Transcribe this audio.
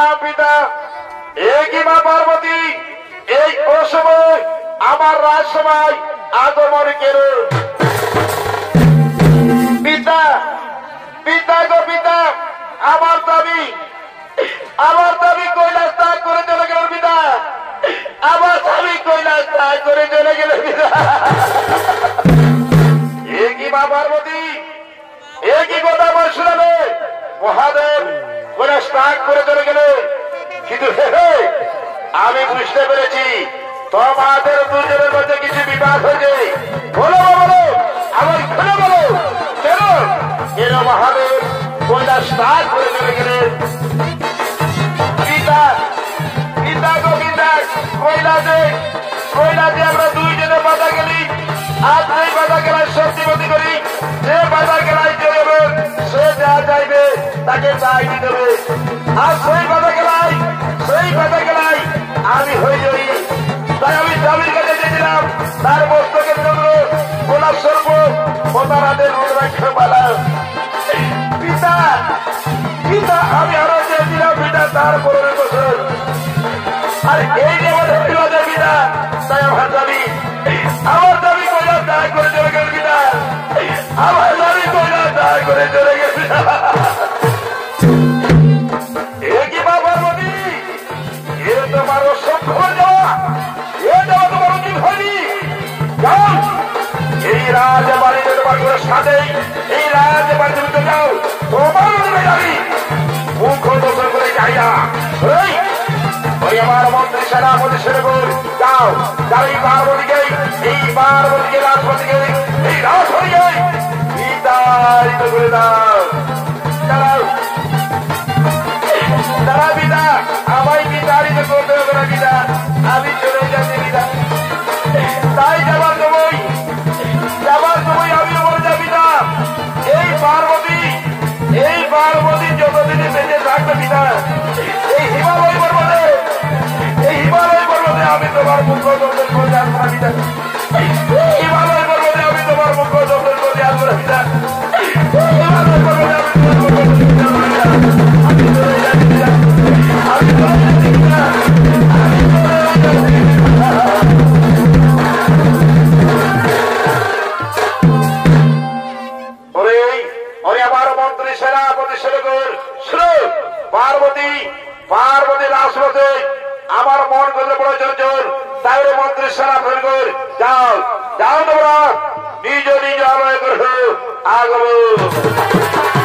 রাম পিতা একই মা পার্বতী এই অসময় আমার রাজসভায় আগমন কেরো পিতা পিতা গো পিতা আমার দাবি কৈলাস ত্যাগ করে চলে গেল পিতা আমার দাবি কৈলাস ত্যাগ করে চলে গেল পিতা একই মা পার্বতী একই কথা আমার শুনালে মহাদেব কৈলাস ত্যাগ করে চলে গেলে কিন্তু আমি বুঝতে পেরেছি তোমাদের দুজনের মধ্যে কিছু বিবাদ হয়েছে বলো বলো আমার খুলে বলো কেন কেন মহাদেব কৈলাস ত্যাগ করে চলে গেলেন পিতা পিতা গো পিতা কৈলাসে আমরা দুইজনে বাধা গেলি আর যেই বাধা গেলায় শক্তিপতি করি যে বাধা গেলায় চলবে সে যা চাইবে তাকে তাই দিতে হবে আর সেই বাধা গেলায় আমি হয়ে যাই তাই আমি স্বামীর কাছে চেয়েছিলাম তার মস্তকের জন্য গোলাপ স্বর্প মোতারাদের রুদ্রাক্ষ মালা পিতা পিতা আমি আরো চেয়েছিলাম পিতা তার 15 বছর আর এই যে আমাদের পিতা তাই আমার দাবি কৈলাস ত্যাগ করে চলে গেল পিতা আমার দাবি কৈলাস ত্যাগ করে চলে গেল পিতা একই মা পার্বতী এ তোমার অসভ্য যাওয়া এ যাওয়া তোমার উচিত হয়নি যাও এই রাজবাড়িতে তোমার ঘরের সাথে এই রাজবাড়িতে তুমি যাও তোমার যাবি মুখ দোষণ করে যাই না ওই আমার মন্ত্রী সেনাপতি সেনাপতি যাও যাও এই পার্বতীকে রাজপতিকে এই রাজপতিকে বিতাড়িত করে দাও তারা পিতা আমায় বিতাড়িত করতে হবে না পিতা আমি চলে যাচ্ছি পিতা তাই যাবার সময় আমি বলে যাবি না এই পার্বতী যতদিনে বেঁচে থাকবে পিতা এই হিমালয় পর্বতে আমি তোমার মুখ্য দর্শন করে আসবো না পিতা হিমালয় পর্বতে আমি তোমার মুখ্য দর্শন করে আসবো না পিতা হিমালয় পর্বতে আমি তোমার মুখ্য দর্শন করে আমি চলে যাচ্ছি পিতা আমি চলে যাচ্ছি পিতা সেনাপতি সেনাগর পার্বতী রাজপথে আমার মন করলে বড় চঞ্চল তাই মন্ত্রী সেনাপতি যাও তোমরা নিজ আলয় করো আগমন